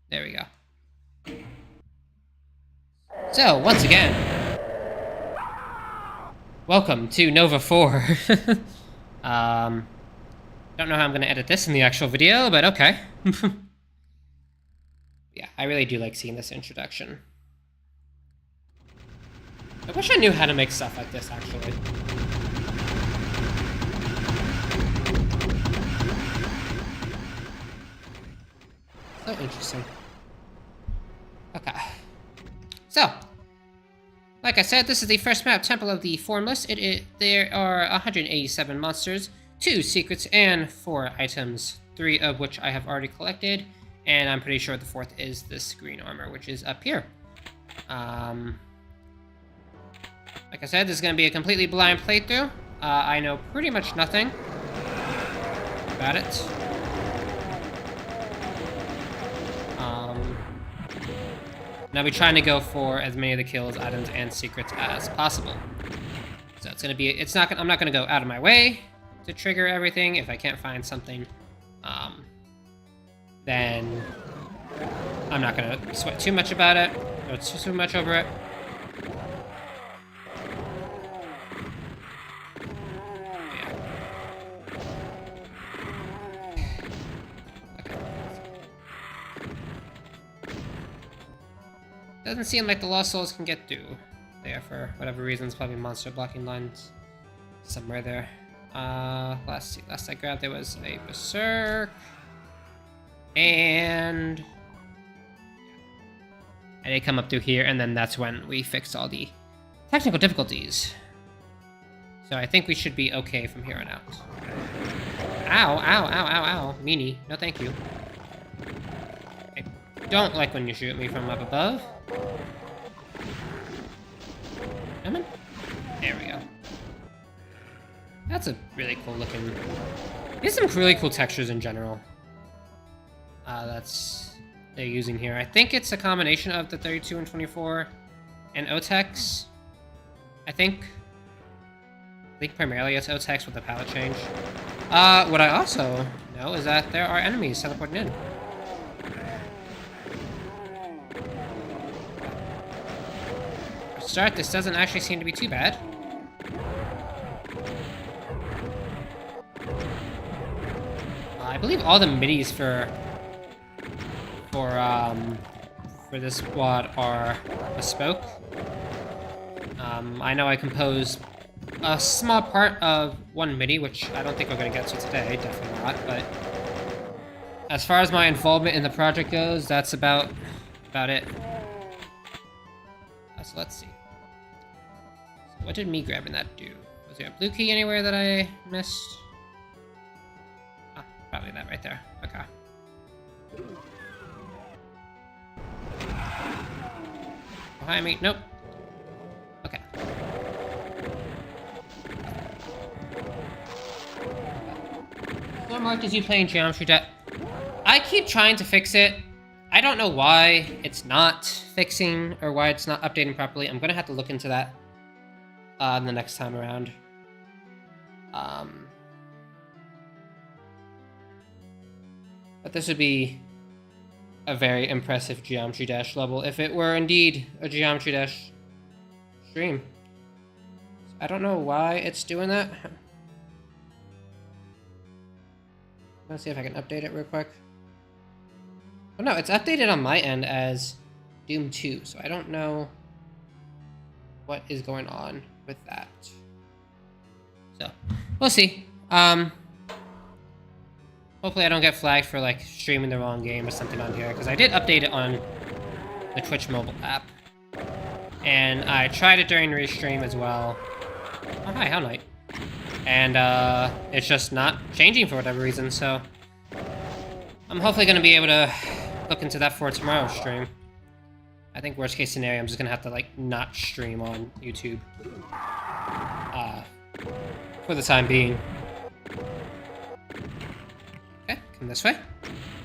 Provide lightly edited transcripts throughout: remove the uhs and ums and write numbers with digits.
There we go. So, once again, welcome to Nova 4. Don't know how I'm gonna edit this in the actual video, but okay. Yeah, I really do like seeing this introduction. I wish I knew how to make stuff like this, actually. So interesting. Okay. So, like I said, this is the first map, Temple of the Formless. There are 187 monsters, 2 secrets, and 4 items, 3 of which I have already collected, and I'm pretty sure the 4th is this green armor, which is up here. Like I said, this is going to be a completely blind playthrough. I know pretty much nothing about it. And I'll be trying to go for as many of the kills, items, and secrets as possible. So it's gonna be, I'm not gonna go out of my way to trigger everything. If I can't find something, then I'm not gonna sweat too much about it, or too much over it. Doesn't seem like the Lost Souls can get through there for whatever reasons. Probably monster blocking lines somewhere there. Last I grabbed there was a Berserk. And they come up through here, and then that's when we fixed all the technical difficulties. So I think we should be okay from here on out. Ow, ow, ow, ow, ow. Meanie. No thank you. I don't like when you shoot me from up above. Come in. There we go. That's a really cool looking... There's some really cool textures in general. They're using here. I think it's a combination of the 32 and 24 and OTEX. I think primarily it's OTEX with the palette change. What I also know is that there are enemies teleporting in. Start, this doesn't actually seem to be too bad. I believe all the midis for this squad are bespoke. I know I composed a small part of one midi, which I don't think we're going to get to today, definitely not, but as far as my involvement in the project goes, that's about it. So let's see. What did me grabbing that do? Was there a blue key anywhere that I missed? Ah, probably that right there. Okay. Behind me? Nope. Okay. What marked is you playing Geometry Dash? I keep trying to fix it. I don't know why it's not fixing or why it's not updating properly. I'm gonna have to look into that the next time around. But this would be a very impressive Geometry Dash level if it were indeed a Geometry Dash stream. I don't know why it's doing that. Let's see if I can update it real quick. Oh no, it's updated on my end as Doom 2, so I don't know what is going on with that. So, we'll see. Hopefully I don't get flagged for like streaming the wrong game or something on here, because I did update it on the Twitch mobile app. And I tried it during restream as well. Oh hi, Hell Knight. And it's just not changing for whatever reason, so I'm hopefully going to be able to look into that for tomorrow's stream. I think worst case scenario, I'm just gonna have to like not stream on YouTube for the time being. Okay, come this way.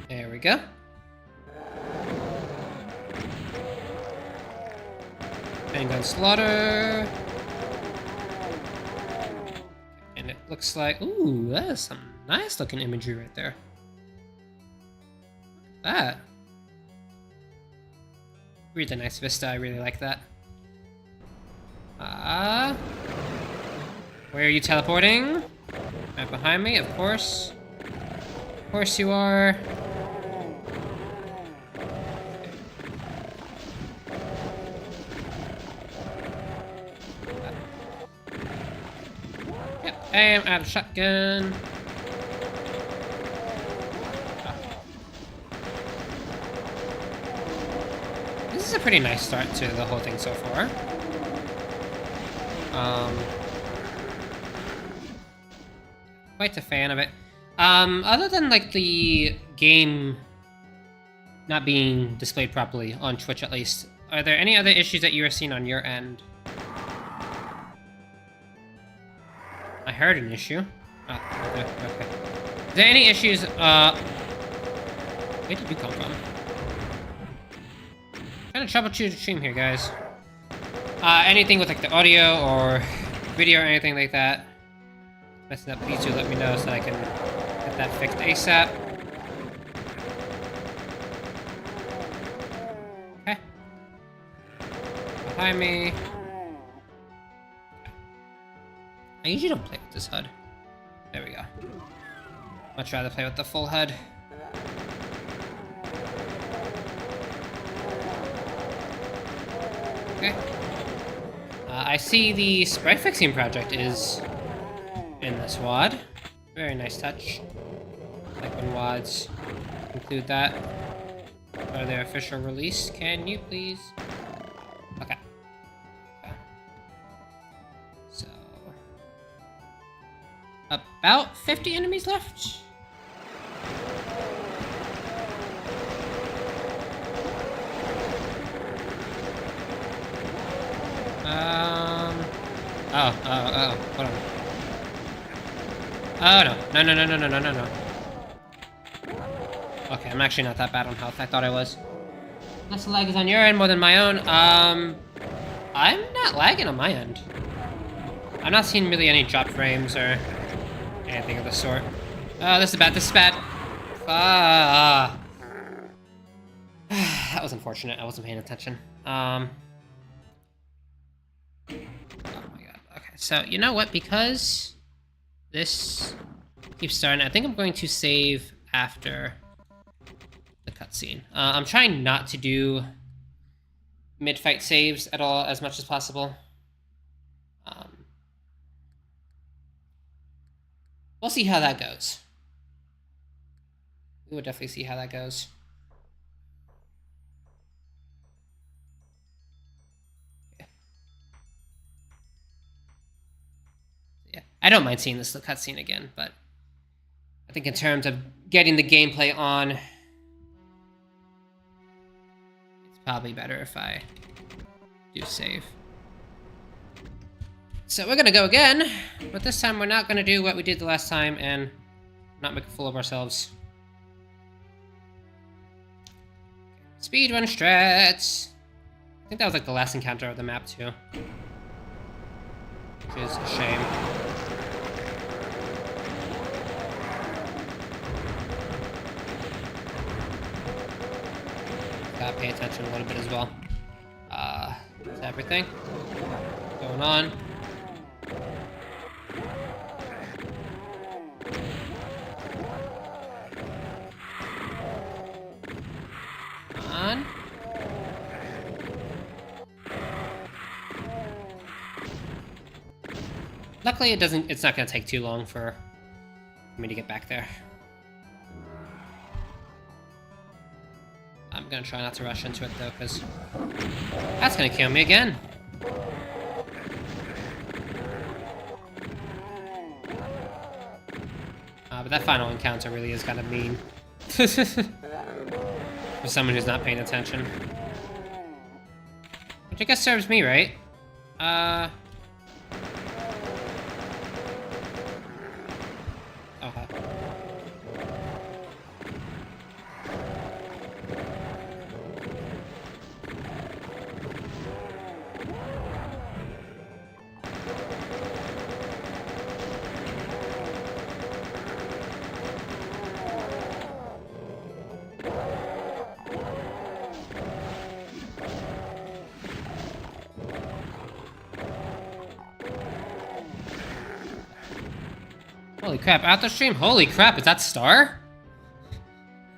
There we go. Handgun slaughter. And it looks like, ooh, that is some nice looking imagery right there. Look at that. Really nice vista, I really like that. Where are you teleporting? Right behind me, of course. Of course you are. Yep, I am out of shotgun. This is a pretty nice start to the whole thing so far. Quite a fan of it. Other than like the game not being displayed properly on Twitch, at least, are there any other issues that you are seeing on your end? I heard an issue. Oh, okay. Is there any issues? Where did you come from? Trying to troubleshoot the stream here, guys. Anything with like the audio or video or anything like that messing up, please do let me know so I can get that fixed ASAP. Okay. Behind me. I usually don't play with this HUD. There we go. Much rather play with the full HUD. Okay. I see the sprite fixing project is in this WAD. Very nice touch. Like when WADs include that for their official release. Can you please? Okay. So about 50 enemies left. Oh, hold on. Oh, no. Okay, I'm actually not that bad on health. I thought I was. Unless the lag is on your end more than my own. I'm not lagging on my end. I'm not seeing really any drop frames or anything of the sort. Oh, this is bad, That was unfortunate. I wasn't paying attention. Oh my god. Okay, so you know what? Because this keeps starting, I think I'm going to save after the cutscene. I'm trying not to do mid-fight saves at all as much as possible. We'll see how that goes. We will definitely see how that goes. Yeah, I don't mind seeing this cutscene again, but I think in terms of getting the gameplay on, it's probably better if I do save. So we're gonna go again, but this time we're not gonna do what we did the last time and not make a fool of ourselves. Speedrun strats. I think that was like the last encounter of the map too, which is a shame. Gotta pay attention a little bit as well. That's everything going on. Luckily, it's not gonna take too long for me to get back there. I'm gonna try not to rush into it though, because that's gonna kill me again. But that final encounter really is kind of mean. For someone who's not paying attention. Which I guess serves me, right? Okay. Holy crap, out the stream? Holy crap, is that Star?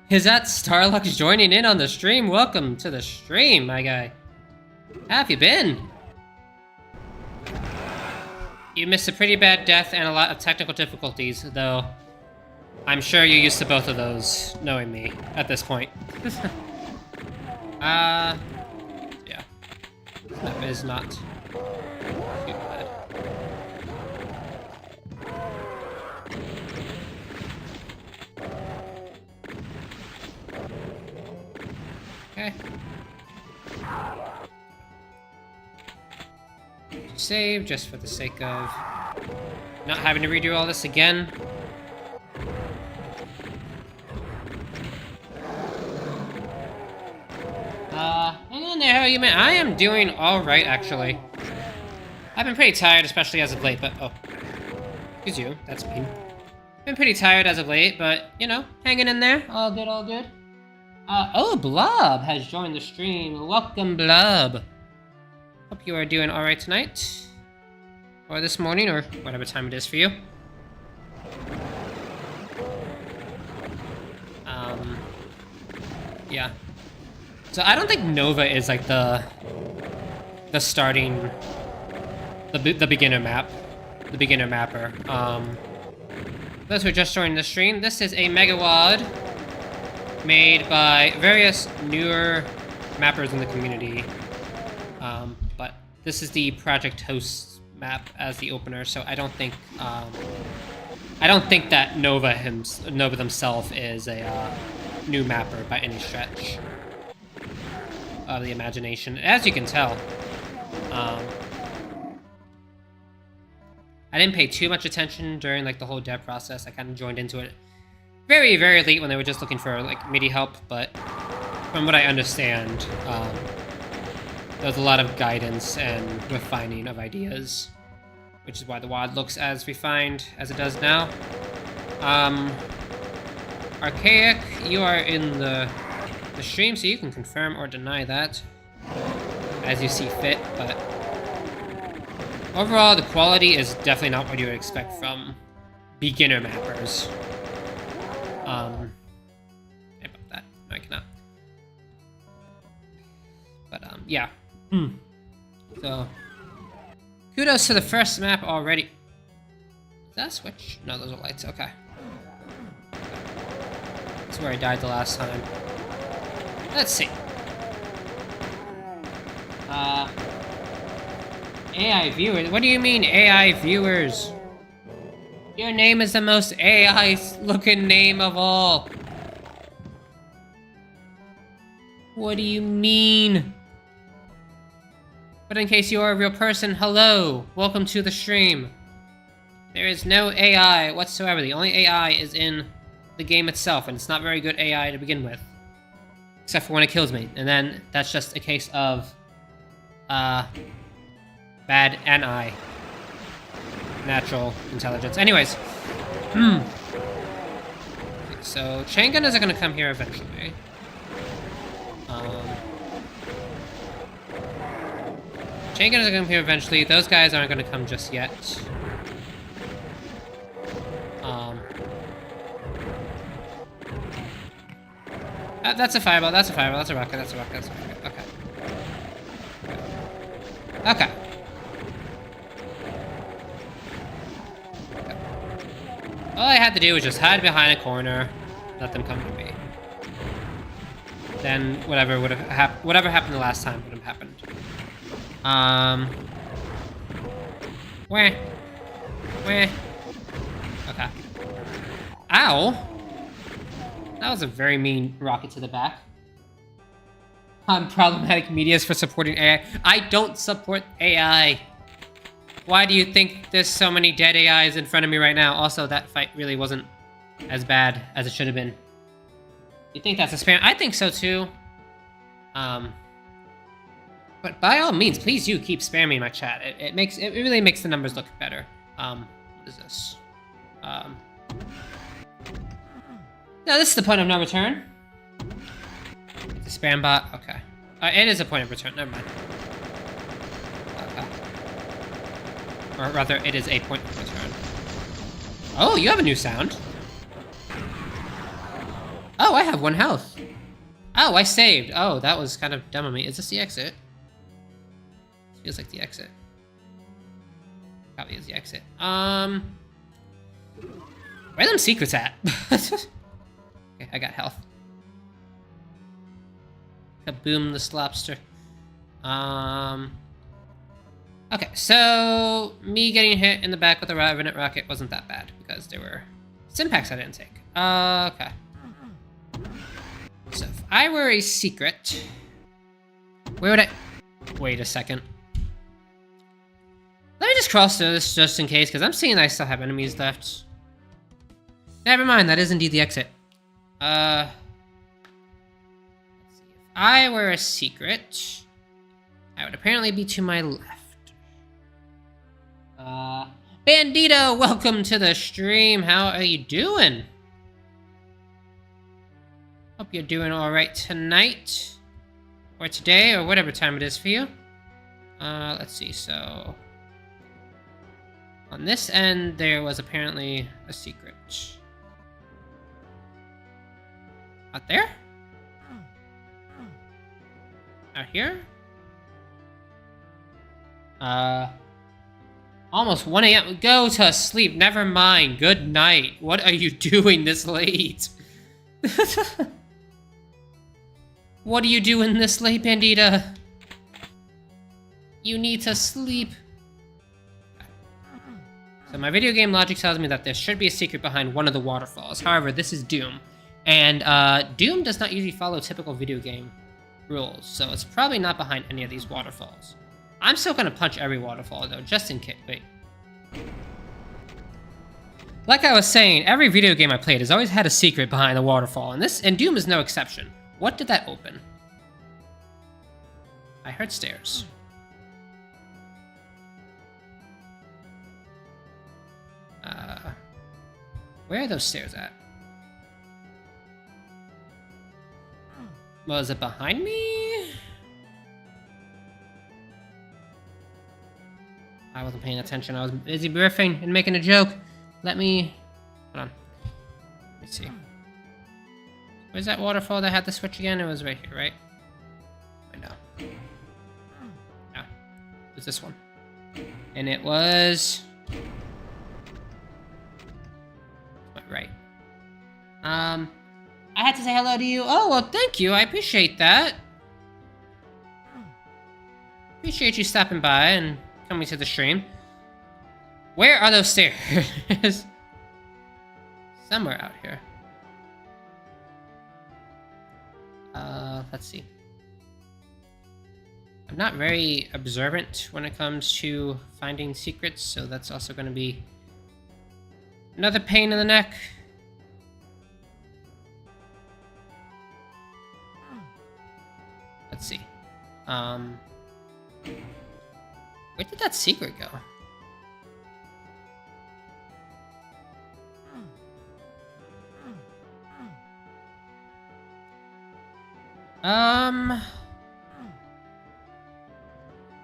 Is that Starlux joining in on the stream? Welcome to the stream, my guy. How have you been? You missed a pretty bad death and a lot of technical difficulties, though I'm sure you're used to both of those, knowing me at this point. Yeah. That is not too bad. Okay. Save just for the sake of not having to redo all this again. Hang in there, how are you, man? I am doing alright, actually. I've been pretty tired, especially as of late, but oh. Excuse you, that's mean. Been pretty tired as of late, but, you know, hanging in there. All good, all good. Oh, Blob has joined the stream. Welcome, Blob. Hope you are doing alright tonight. Or this morning, or whatever time it is for you. Yeah. So I don't think Nova is like the starting, the beginner map. The beginner mapper. Those who are just joining the stream, this is a megawad made by various newer mappers in the community. But this is the project host map as the opener, so I don't think that Nova themselves is a new mapper by any stretch of the imagination, as you can tell. I didn't pay too much attention during like the whole dev process. I kind of joined into it very, very late when they were just looking for like MIDI help, but from what I understand, there was a lot of guidance and refining of ideas, which is why the WAD looks as refined as it does now. Archaic, you are in the stream, so you can confirm or deny that as you see fit, but overall, the quality is definitely not what you would expect from beginner mappers. About that. No, I cannot. But, yeah. So, kudos to the first map already. Is that a switch? No, those are lights. Okay. That's where I died the last time. Let's see. AI viewers? What do you mean, AI viewers? Your name is the most AI-looking name of all. What do you mean? But in case you are a real person, hello. Welcome to the stream. There is no AI whatsoever. The only AI is in the game itself, and it's not very good AI to begin with. Except for when it kills me. And then that's just a case of, bad NI. Natural intelligence. Anyways. So, chain gunners are gonna come here eventually. Chain gunners are gonna come here eventually. Those guys aren't gonna come just yet. That's a fireball, that's a fireball, that's a rocket, that's a rocket, that's a rocket. Okay. Okay. All I had to do was just hide behind a corner, let them come to me. Then whatever would have whatever happened the last time would have happened. Where? Okay. Ow! That was a very mean rocket to the back. Problematic medias for supporting AI. I don't support AI. Why do you think there's so many dead AIs in front of me right now? Also, that fight really wasn't as bad as it should have been. You think that's a spam? I think so too. But by all means, please do keep spamming my chat. It really makes the numbers look better. What is this? No, this is the point of no return. The spam bot. Okay. It is a point of return. Never mind. Okay. Or rather, it is a point of return. Oh, you have a new sound. Oh, I have 1 health. Oh, I saved. Oh, that was kind of dumb of me. Is this the exit? Feels like the exit. Probably is the exit. Where are them secrets at? Okay, I got health. Kaboom the slopster. Okay, so me getting hit in the back with a Revenant rocket wasn't that bad because there were Simpacts I didn't take. Okay. So if I were a secret, where would I... Wait a second. Let me just cross through this just in case, because I'm seeing I still have enemies left. Never mind, that is indeed the exit. Let's see. If I were a secret, I would apparently be to my left. Bandito, welcome to the stream. How are you doing? Hope you're doing alright tonight. Or today, or whatever time it is for you. Let's see, so... On this end, there was apparently a secret. Out there? Out here? Almost 1 a.m. Go to sleep. Never mind. Good night. What are you doing this late? What are you doing this late, Bandita? You need to sleep. So my video game logic tells me that there should be a secret behind one of the waterfalls. However, this is Doom. And Doom does not usually follow typical video game rules, so it's probably not behind any of these waterfalls. I'm still gonna punch every waterfall though, just in case. Wait. Like I was saying, every video game I played has always had a secret behind the waterfall, and Doom is no exception. What did that open? I heard stairs. Where are those stairs at? Was it behind me? I wasn't paying attention. I was busy riffing and making a joke. Let me... Hold on. Let me see. Where's that waterfall that had the switch again? It was right here, right? I know. No. It was this one. And it was... Right. I had to say hello to you. Oh, well, thank you. I appreciate that. Appreciate you stopping by and coming to the stream. Where are those stairs? Somewhere out here. Let's see. I'm not very observant when it comes to finding secrets, so that's also going to be another pain in the neck. Let's see. Where did that secret go?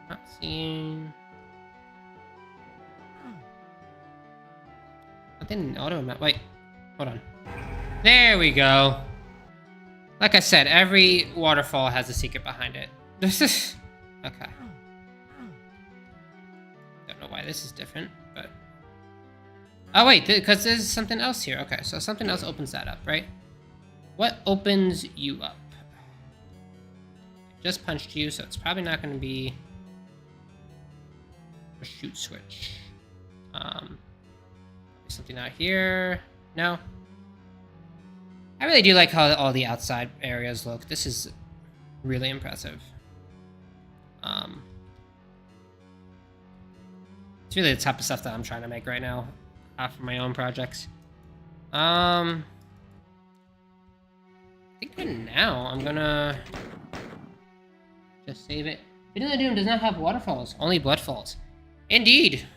Not seeing. I didn't auto map. Wait, hold on. There we go. Like I said, every waterfall has a secret behind it. This is okay. Don't know why this is different, but oh wait, because there's something else here. Okay, so something else opens that up, right? What opens you up? I just punched you, so it's probably not going to be a shoot switch. Something out here. No. I really do like how all the outside areas look. This is really impressive. It's really the type of stuff that I'm trying to make right now for my own projects. I think for now I'm gonna just save it. dsda-doom does not have waterfalls, only bloodfalls. Indeed.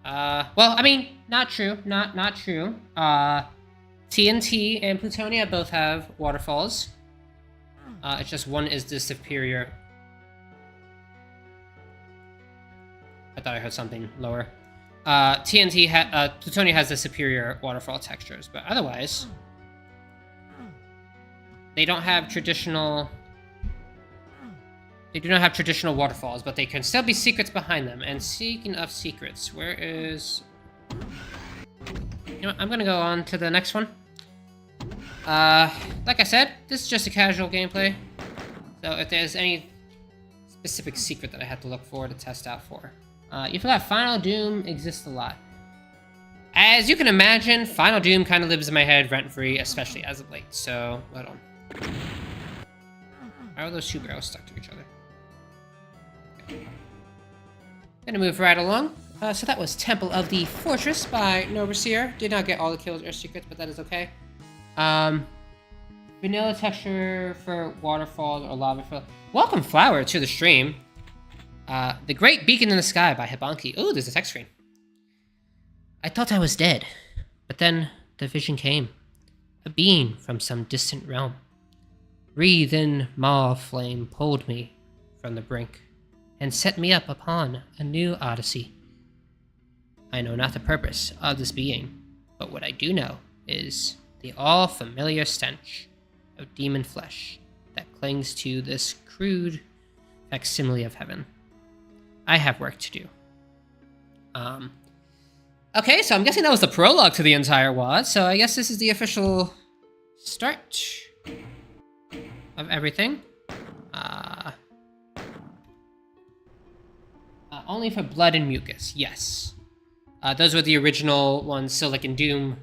Well, I mean, not true. Not true. TNT and Plutonia both have waterfalls. It's just one is the superior. I thought I heard something lower. Plutonium has the superior waterfall textures, but otherwise, they don't have traditional. They do not have traditional waterfalls, but they can still be secrets behind them. And speaking of secrets, where is? You know what, I'm gonna go on to the next one. Like I said, this is just a casual gameplay. So if there's any specific secret that I have to look for to test out for. You forgot Final Doom exists a lot. As you can imagine, Final Doom kind of lives in my head rent-free, especially as of late. So, hold on. How are those two barrels stuck to each other? Okay. Gonna move right along. So that was Temple of the Fortress by novaseer. Did not get all the kills or secrets, but that is okay. Vanilla texture for waterfalls or lava fill. Welcome flower to the stream. The Great Beacon in the Sky by Hibanki. Ooh, there's a text screen. I thought I was dead, but then the vision came. A being from some distant realm. Breathe-in maw flame pulled me from the brink and set me up upon a new odyssey. I know not the purpose of this being, but what I do know is the all-familiar stench of demon flesh that clings to this crude facsimile of heaven. I have work to do. Okay, so I'm guessing that was the prologue to the entire WAD, so I guess this is the official start of everything. Only for blood and mucus, yes. Those were the original ones, so like in Doom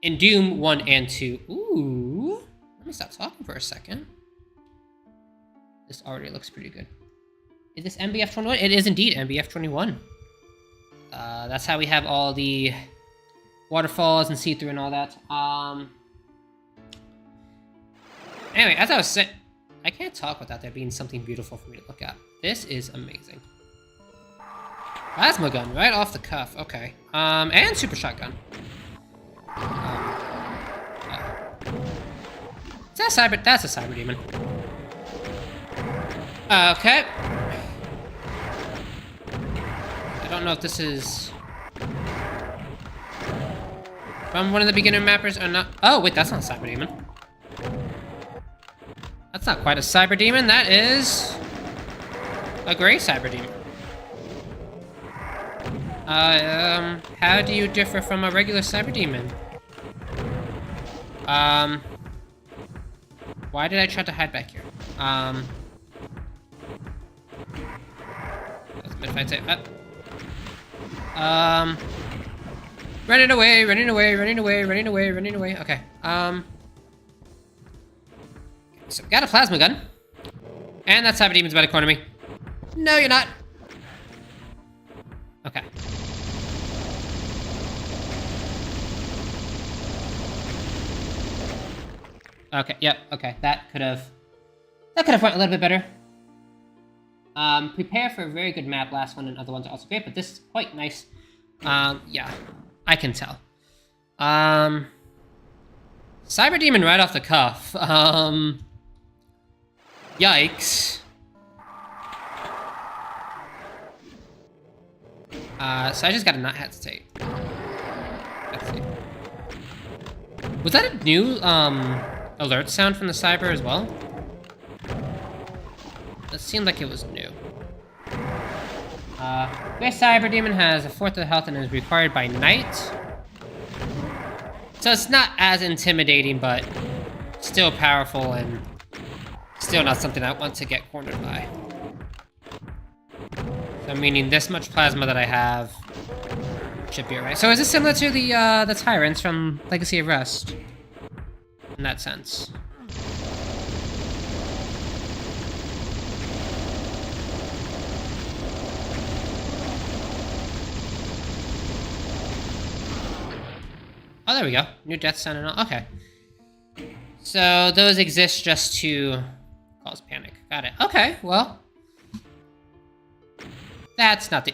1 and 2. Ooh, let me stop talking for a second. This already looks pretty good. Is this MBF 21? It is indeed MBF 21. That's how we have all the waterfalls and see-through and all that. Anyway, as I was saying, I can't talk without there being something beautiful for me to look at. This is amazing. Plasma gun, right off the cuff. Okay. And super shotgun. Is that a cyber? That's a cyber demon. Okay. I don't know if this is from one of the beginner mappers or not. Oh, wait, that's not a cyber demon. That's not quite a cyber demon. That is a gray cyber demon. How do you differ from a regular cyber demon? Why did I try to hide back here? If I'd say, running away, running away, running away, running away, running away. Okay. So got a plasma gun, and that cyber demon's about to corner me. No, you're not. Okay. Okay. Yep. Okay. That could have went a little bit better. Prepare for a very good map. Last one and other ones are also great, but this is quite nice. Yeah, I can tell. Cyber Demon right off the cuff. Yikes. So I just gotta not hesitate. Let's see. Was that a new, alert sound from the Cyber as well? That seemed like it was new. This Cyber Demon has a fourth of the health and is required by night. So it's not as intimidating, but still powerful and still not something I want to get cornered by. So meaning this much plasma that I have should be alright. So is this similar to the Tyrants from Legacy of Rust? In that sense. Oh, there we go. New death sound and all. Okay. So those exist just to cause panic. Got it. Okay, well. That's not the...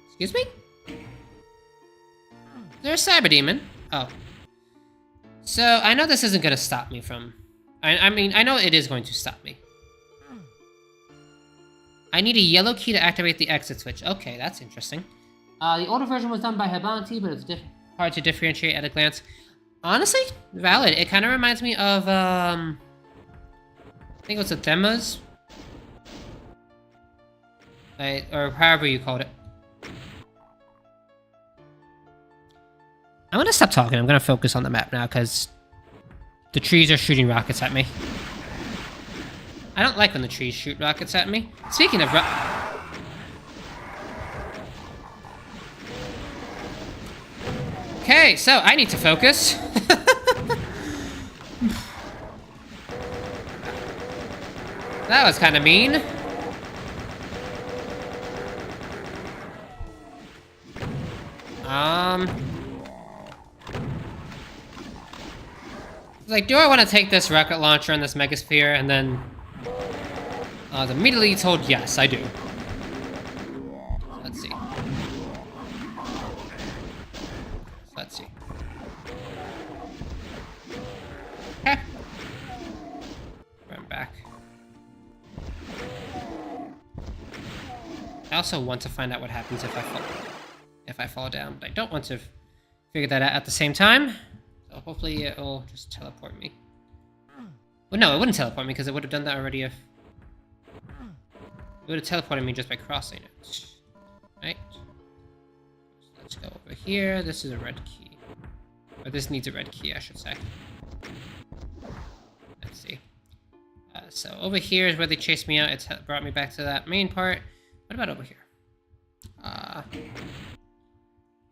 Excuse me? There's a Cyber Demon. Oh. So I know this isn't going to stop me from... I mean, I know it is going to stop me. I need a yellow key to activate the exit switch. Okay, that's interesting. The older version was done by Habanti, but it's hard to differentiate at a glance. Honestly, valid. It kind of reminds me of, I think it was the Themas? Or however you called it. I'm gonna stop talking. I'm gonna focus on the map now, because the trees are shooting rockets at me. I don't like when the trees shoot rockets at me. Speaking of okay, so I need to focus. That was kind of mean. Like, do I want to take this rocket launcher and this megasphere, and then I was immediately told yes, I do. Let's see. Let's see. Okay. Run back. I also want to find out what happens if I fall down, but I don't want to figure that out at the same time. So hopefully it'll just teleport me. Well, no, it wouldn't teleport me because it would have done that already if... It would have teleported me just by crossing it. Right? So let's go over here. This is a red key. Or this needs a red key, I should say. Let's see. So over here is where they chased me out. It brought me back to that main part. What about over here?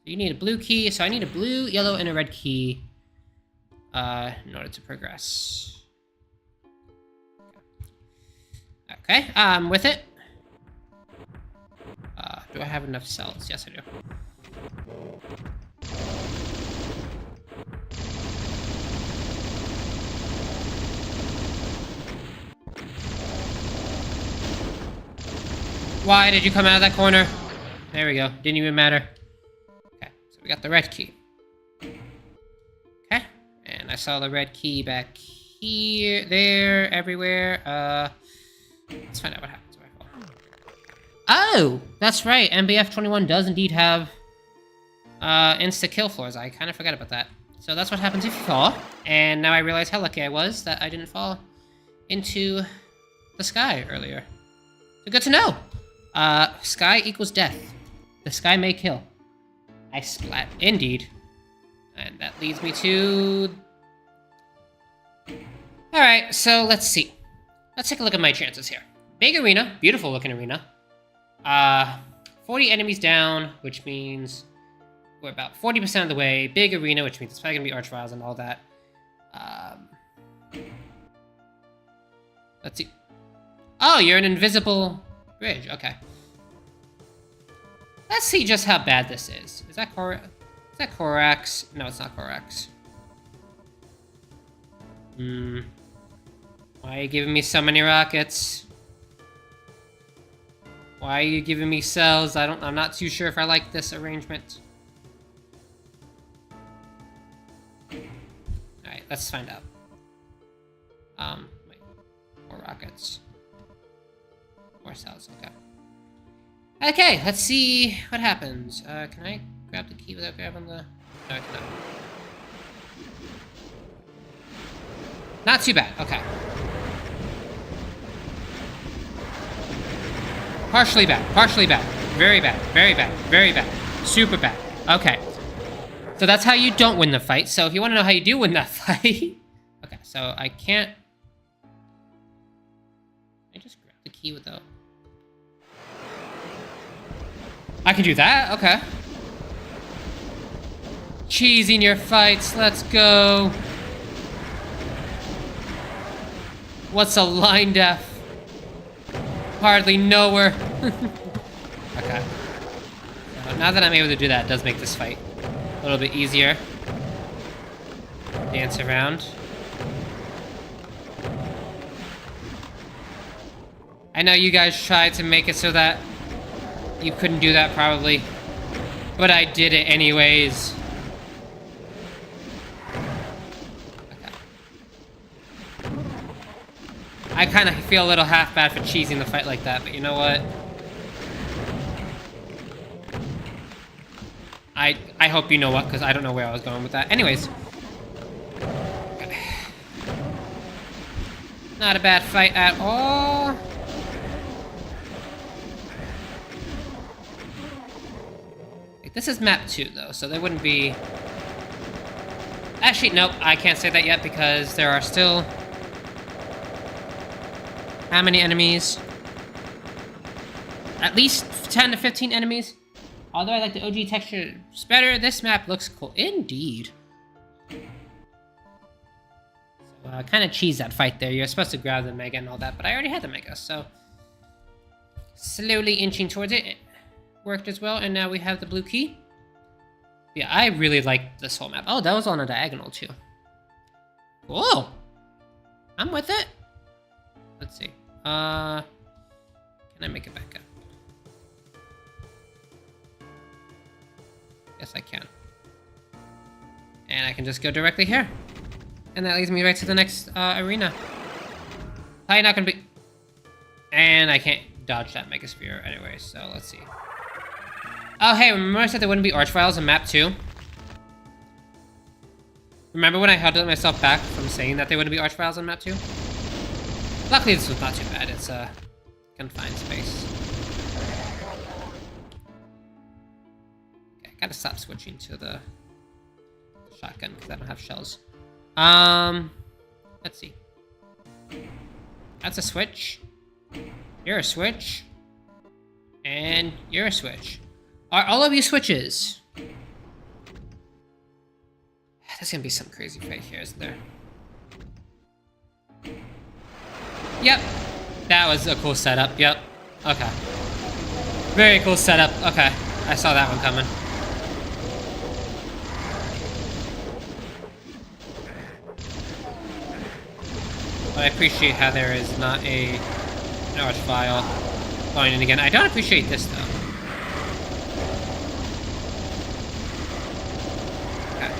You need a blue key, so I need a blue, yellow, and a red key in order to progress. Okay, with it. Do I have enough cells? Yes, I do. Why did you come out of that corner? There we go. Didn't even matter. Okay, so we got the red key. Okay, and I saw the red key back here, there, everywhere. Let's find out what happens if I fall. Oh, that's right. MBF 21 does indeed have insta-kill floors. I kind of forgot about that. So that's what happens if you fall. And now I realize how lucky I was that I didn't fall into the sky earlier. So good to know. Sky equals death. The sky may kill. I splat. Indeed. And that leads me to... Alright, so let's see. Let's take a look at my chances here. Big arena. Beautiful looking arena. 40 enemies down, which means we're about 40% of the way. Big arena, which means it's probably going to be archviles and all that. Let's see. Oh, you're an invisible bridge. Okay. Let's see just how bad this is. Is that Korax? No, it's not Korax. Why are you giving me so many rockets? Why are you giving me cells? I'm not too sure if I like this arrangement. Alright, let's find out. Wait. More rockets. More cells, okay. Okay, let's see what happens. Can I grab the key without grabbing the... No, I cannot. Not too bad, okay. Partially bad, partially bad. Very bad, very bad, very bad. Super bad. Okay. So that's how you don't win the fight. So if you want to know how you do win that fight... Okay, so I can't... I just grab the key without... I can do that? Okay. Cheesing your fights, let's go. What's a line def? Hardly nowhere. Okay. So now that I'm able to do that, it does make this fight a little bit easier. Dance around. I know you guys tried to make it so that you couldn't do that probably, but I did it anyways. Okay. I kind of feel a little half bad for cheesing the fight like that, but you know what? I hope you know what, because I don't know where I was going with that. Anyways. Not a bad fight at all. This is map 2, though, so there wouldn't be... Actually, nope, I can't say that yet because there are still... How many enemies? At least 10 to 15 enemies. Although I like the OG texture better, this map looks cool. Indeed. So, kind of cheese that fight there. You're supposed to grab the Mega and all that, but I already had the Mega, so... Slowly inching towards it. It worked as well, and now we have the blue key. Yeah, I really like this whole map. Oh, that was on a diagonal, too. Cool! I'm with it. Let's see. Can I make it back up? Yes, I can. And I can just go directly here. And that leads me right to the next arena. Probably not gonna be... And I can't dodge that Mega Spear anyway, so let's see. Oh, hey, remember I said there wouldn't be Archviles in map 2? Remember when I held myself back from saying that there wouldn't be Archviles in map 2? Luckily, this was not too bad. It's a confined space. Okay, I gotta stop switching to the shotgun because I don't have shells. Let's see. That's a switch. You're a switch. And you're a switch. Are all of you switches? There's gonna be some crazy fight here, isn't there? Yep. That was a cool setup. Yep. Okay. Very cool setup. Okay. I saw that one coming. But I appreciate how there is not an Archvile going in again. I don't appreciate this, though. Okay.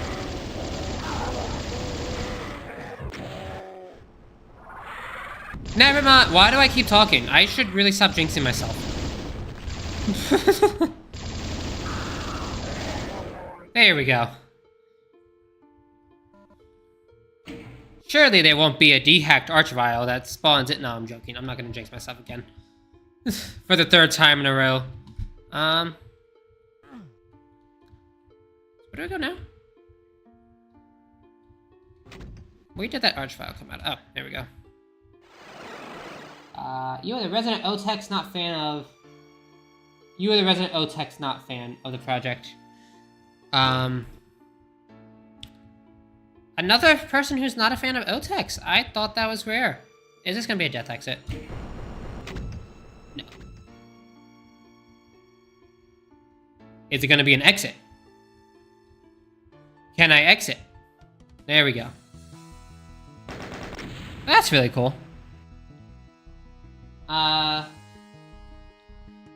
Never mind. Why do I keep talking? I should really stop jinxing myself. There we go. Surely there won't be a dehacked Archvile that spawns it. No, I'm joking. I'm not gonna jinx myself again. For the 3rd time in a row. Where do I go now? Where did that Archvile come out? Oh, there we go. You are the resident OTEX not fan of... You are the resident OTEX not fan of the project. Another person who's not a fan of OTEX. I thought that was rare. Is this gonna be a death exit? No. Is it gonna be an exit? Can I exit? There we go. That's really cool.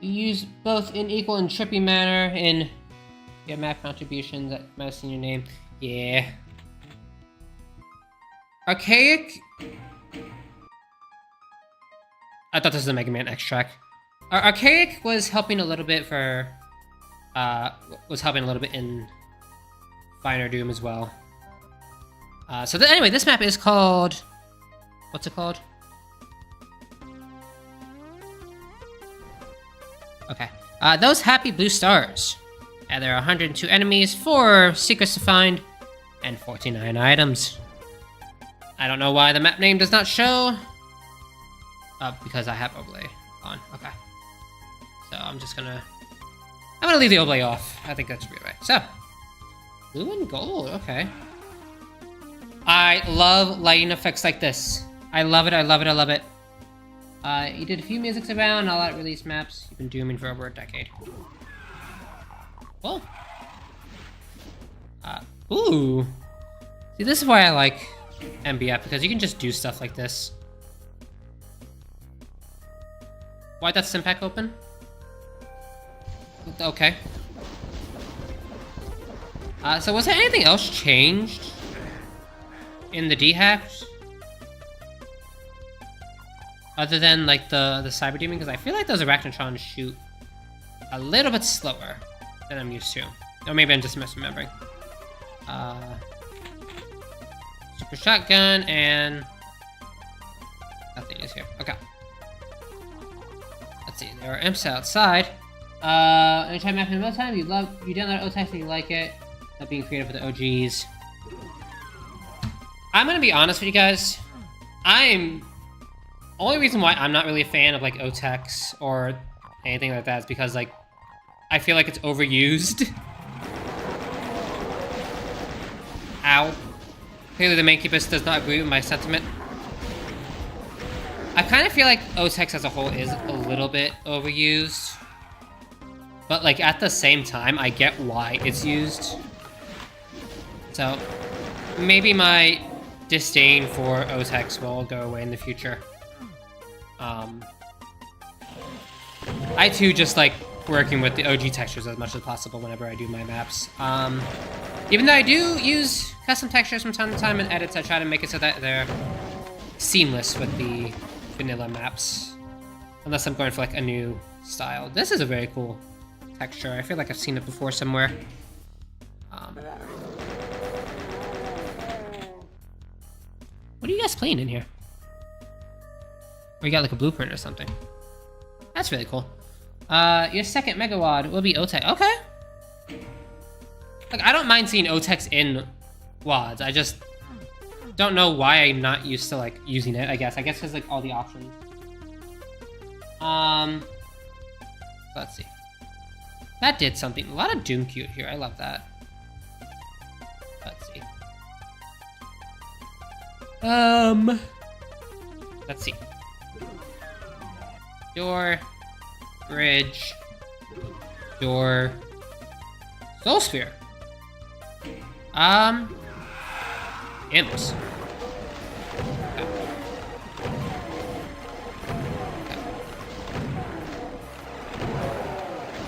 You use both in equal and trippy manner in your map contributions that might have seen your name. Yeah. Archaic? I thought this was a Mega Man X track. Archaic was helping a little bit for... was helping a little bit in Finer Doom as well. Anyway, this map is called... What's it called? Okay. Those happy blue stars. There are 102 enemies, 4 secrets to find, and 49 items. I don't know why the map name does not show. Because I have overlay on. Okay. So I'm gonna leave the overlay off. I think that's right. So, blue and gold. Okay. I love lighting effects like this. I love it. I love it. I love it. You did a few musics around, all out release maps. You've been dooming for over a decade. Well. Ooh. See, this is why I like MBF, because you can just do stuff like this. Why'd that Simpack open? Okay. So was there anything else changed in the dehacks? Other than like the cyber demon, because I feel like those arachnotrons shoot a little bit slower than I'm used to. Or maybe I'm just misremembering. Super shotgun and nothing is here. Okay. Let's see. There are imps outside. Anytime after the time you download OTEX and you like it. Not being creative with the OGs. I'm gonna be honest with you guys. Only reason why I'm not really a fan of like OTEX or anything like that is because like I feel like it's overused. Ow. Clearly the Mancubus does not agree with my sentiment. I kind of feel like OTEX as a whole is a little bit overused. But like at the same time, I get why it's used. So maybe my disdain for OTEX will go away in the future. I too just like working with the OG textures as much as possible whenever I do my maps. Even though I do use custom textures from time to time in edits, I try to make it so that they're seamless with the vanilla maps. Unless I'm going for like a new style. This is a very cool texture. I feel like I've seen it before somewhere. What are you guys playing in here? Or you got like a blueprint or something. That's really cool. Your second megawad will be OTEX. Okay. Like, I don't mind seeing OTEX in wads. I just don't know why I'm not used to like using it, I guess. I guess because like all the options. Let's see. That did something. A lot of Doom cute here. I love that. Let's see. Let's see. Door, bridge, door, soul sphere. Imps. Okay.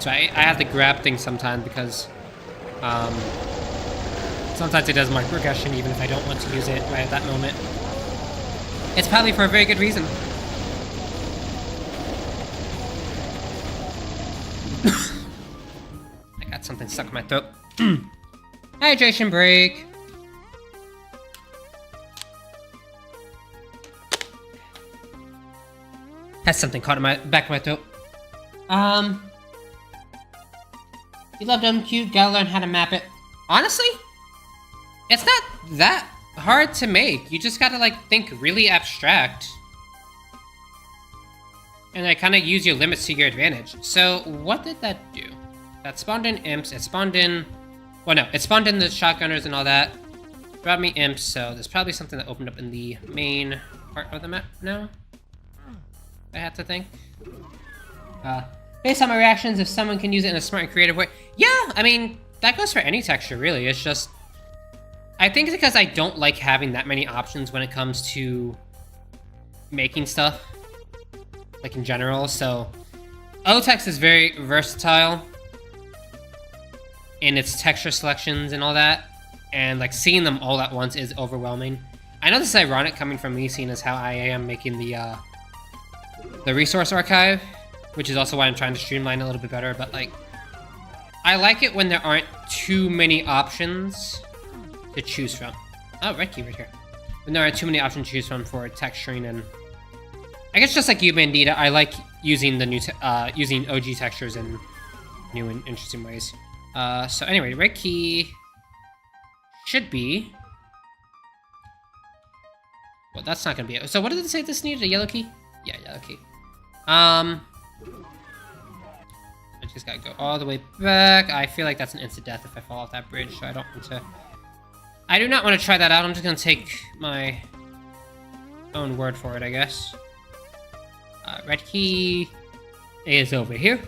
So I have to grab things sometimes because sometimes it does mark progression even if I don't want to use it right at that moment. It's probably for a very good reason. I got something stuck in my throat. Hydration break. Has something caught in my back of my throat. You love them cute, gotta learn how to map it. Honestly, it's not that hard to make. You just gotta like think really abstract. And like kind of use your limits to your advantage. So what did that do? That spawned in imps, it spawned in... Well no, it spawned in the shotgunners and all that. Brought me imps, so there's probably something that opened up in the main part of the map now. I have to think. Based on my reactions, if someone can use it in a smart and creative way... Yeah, I mean, that goes for any texture, really. It's just... I think it's because I don't like having that many options when it comes to making stuff. Like, in general, so... OTEX is very versatile in its texture selections and all that. And, like, seeing them all at once is overwhelming. I know this is ironic coming from me, seeing as how I am making the resource archive. Which is also why I'm trying to streamline it a little bit better, but like... I like it when there aren't too many options to choose from. Oh, red key right here. When there aren't too many options to choose from for texturing and... I guess just like you, Bandita, I like using the new using OG textures in new and interesting ways. So anyway, red key should be... Well, that's not gonna be it. So what did it say this needed? A yellow key? Yeah, yellow key. I just gotta go all the way back. I feel like that's an instant death if I fall off that bridge, so I don't want to... I do not want to try that out. I'm just gonna take my own word for it, I guess. Red key is over here.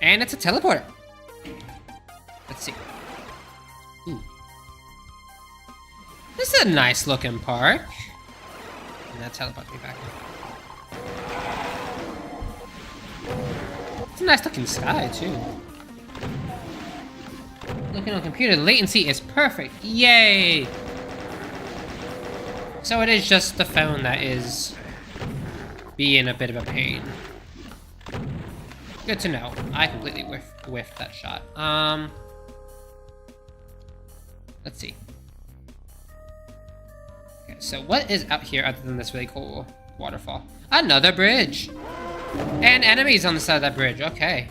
And it's a teleporter. Let's see. Ooh. This is a nice looking park. And that teleports me back. It's a nice looking sky, too. Looking on computer, the latency is perfect. Yay! So it is just the phone that is being a bit of a pain. Good to know. I completely whiffed that shot. Let's see. Okay, so what is out here other than this really cool waterfall? Another bridge! And enemies on the side of that bridge, okay.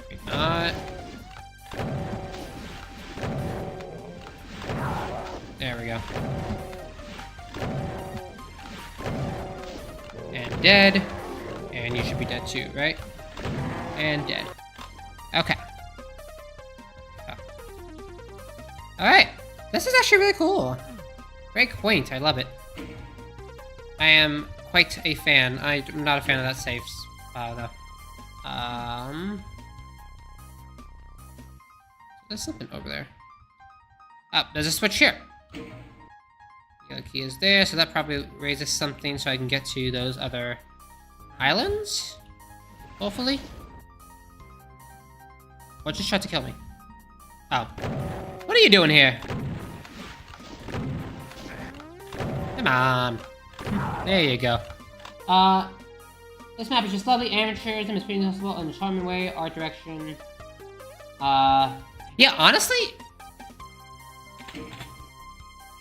Maybe not. There we go. And dead. And you should be dead too, right? And dead. Okay. Alright. This is actually really cool. Very quaint. I love it. I am quite a fan. I'm not a fan of that saves file, though. There's something over there. Oh, there's a switch here. The key is there, so that probably raises something so I can get to those other islands? Hopefully? What just tried to kill me? Oh. What are you doing here? Come on. There you go. This map is just lovely, amateurs, and it's pretty noticeable in a charming way, art direction. Yeah, honestly,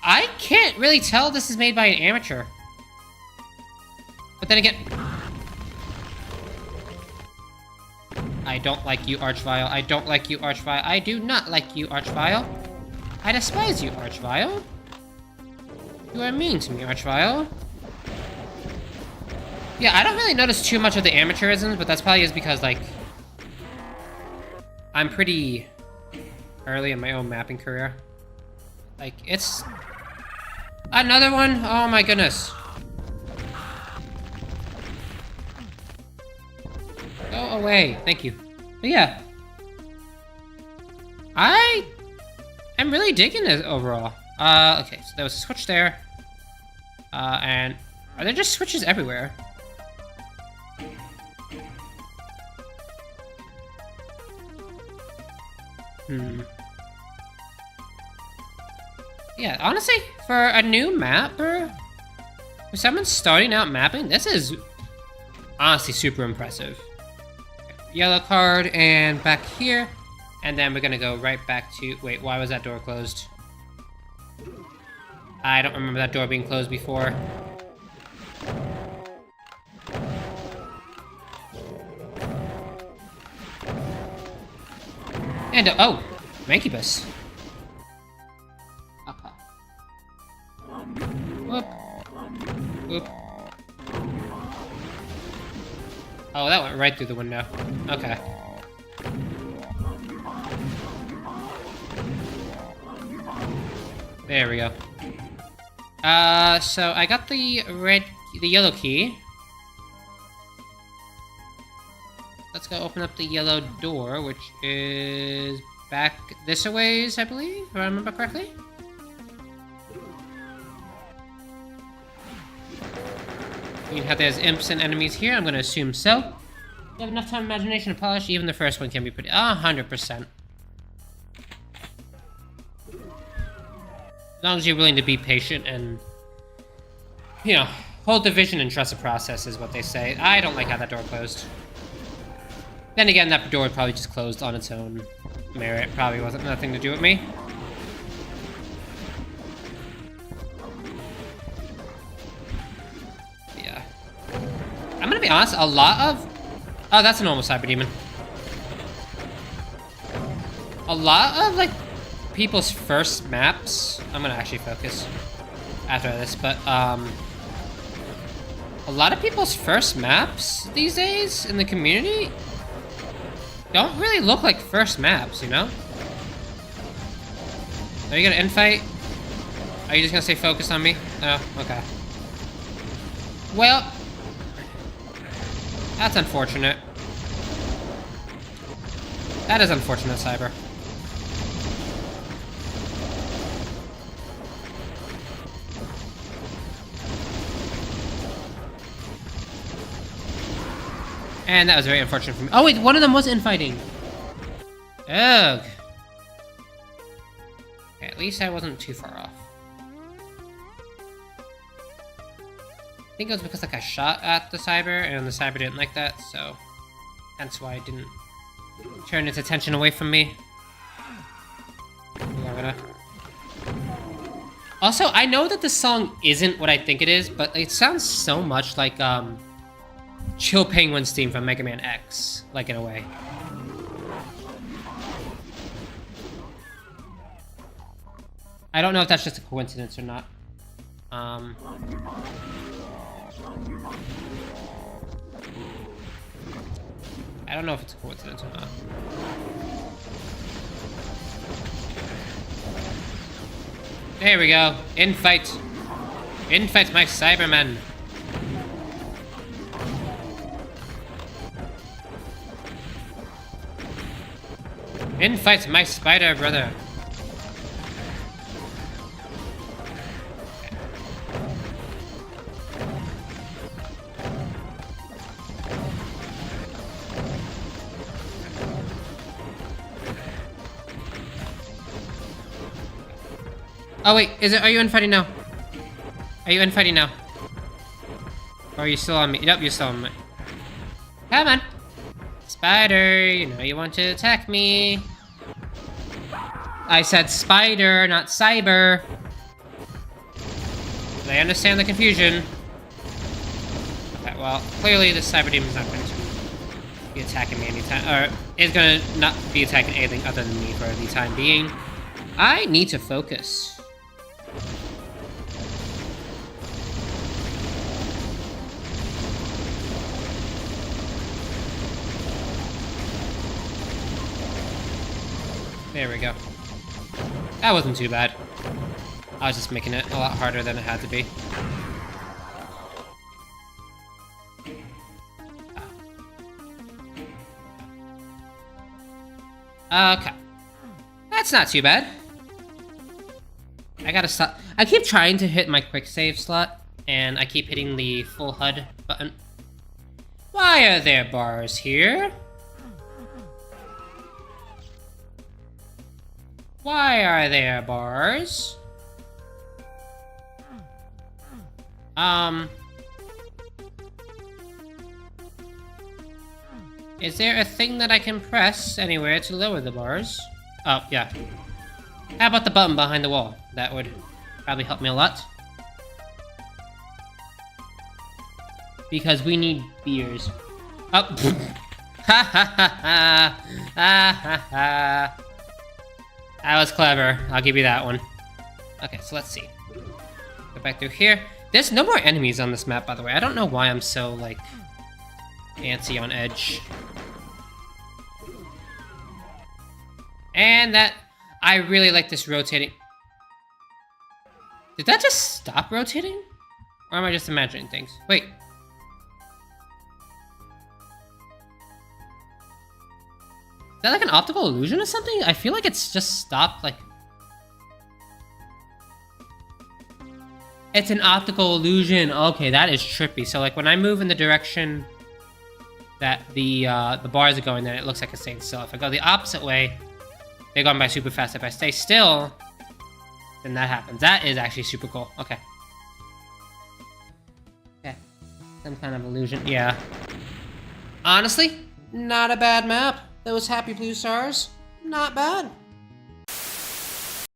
I can't really tell this is made by an amateur. But then again, I don't like you, Archvile. I don't like you, Archvile. I do not like you, Archvile. I despise you, Archvile. You are mean to me, Archvile. Yeah, I don't really notice too much of the amateurisms, but that's probably is because, like, I'm pretty early in my own mapping career. Like, it's... Another one? Oh my goodness. Go away. Thank you. But yeah. I am really digging this overall. Okay, so there was a switch there. And are there just switches everywhere? Yeah, honestly, for a new mapper, for someone starting out mapping, this is honestly super impressive. Okay, yellow card, and back here, and then we're gonna go right back to... Wait, why was that door closed? I don't remember that door being closed before. And, oh! Mancubus. Okay. Whoop. Whoop. Oh, that went right through the window. Okay. There we go. So I got the yellow key. Let's go open up the yellow door, which is back this a ways, I believe, if I remember correctly. You have there's imps and enemies here. I'm going to assume so. You have enough time and imagination to polish. Even the first one can be pretty. 100%. As long as you're willing to be patient and, you know, hold the vision and trust the process is what they say. I don't like how that door closed. Then again, that door probably just closed on its own merit. Probably wasn't nothing to do with me. Yeah. I'm gonna be honest, a lot of... Oh, that's a normal cyber demon. A lot of, like, people's first maps... I'm gonna actually focus after this, but, a lot of people's first maps these days in the community don't really look like first maps, you know? Are you gonna infight? Are you just gonna stay focused on me? Oh, okay. Well, that's unfortunate. That is unfortunate, Cyber. And that was very unfortunate for me. Oh wait, one of them was infighting. Ugh. Okay, at least I wasn't too far off. I think it was because like I shot at the cyber and the cyber didn't like that, so that's why it didn't turn its attention away from me. Also, I know that this song isn't what I think it is, but it sounds so much like Chill Penguin's theme from Mega Man X, like in a way. I don't know if that's just a coincidence or not. I don't know if it's a coincidence or not. There we go. In fight. In fight, my Cybermen. In fight, my spider brother. Oh wait, are you infighting now? Are you infighting now? Or are you still on me? Nope, you're still on me. Come on! Spider, you know you want to attack me. I said spider, not cyber. I understand the confusion. Okay, well, clearly the cyber demon's not going to be attacking me anytime, or is going to not be attacking anything other than me for the time being. I need to focus. There we go. That wasn't too bad. I was just making it a lot harder than it had to be. Okay. That's not too bad. I gotta stop. I keep trying to hit my quick save slot, and I keep hitting the full HUD button. Why are there bars here? Why are there bars? Is there a thing that I can press anywhere to lower the bars? Oh, yeah. How about the button behind the wall? That would probably help me a lot. Because we need beers. Oh! Ha ha ha ha! Ha ha ha! That was clever. I'll give you that one. Okay, so let's see. Go back through here. There's no more enemies on this map, by the way. I don't know why I'm so, like, antsy on edge. And that... I really like this rotating... Did that just stop rotating? Or am I just imagining things? Wait. Is that like an optical illusion or something? I feel like it's just stopped, like... It's an optical illusion. Okay, that is trippy. So, like, when I move in the direction that the bars are going, then it looks like it's staying still. If I go the opposite way, they're going by super fast. If I stay still, then that happens. That is actually super cool. Okay. Okay. Some kind of illusion. Yeah. Honestly, not a bad map. Those happy blue stars, not bad.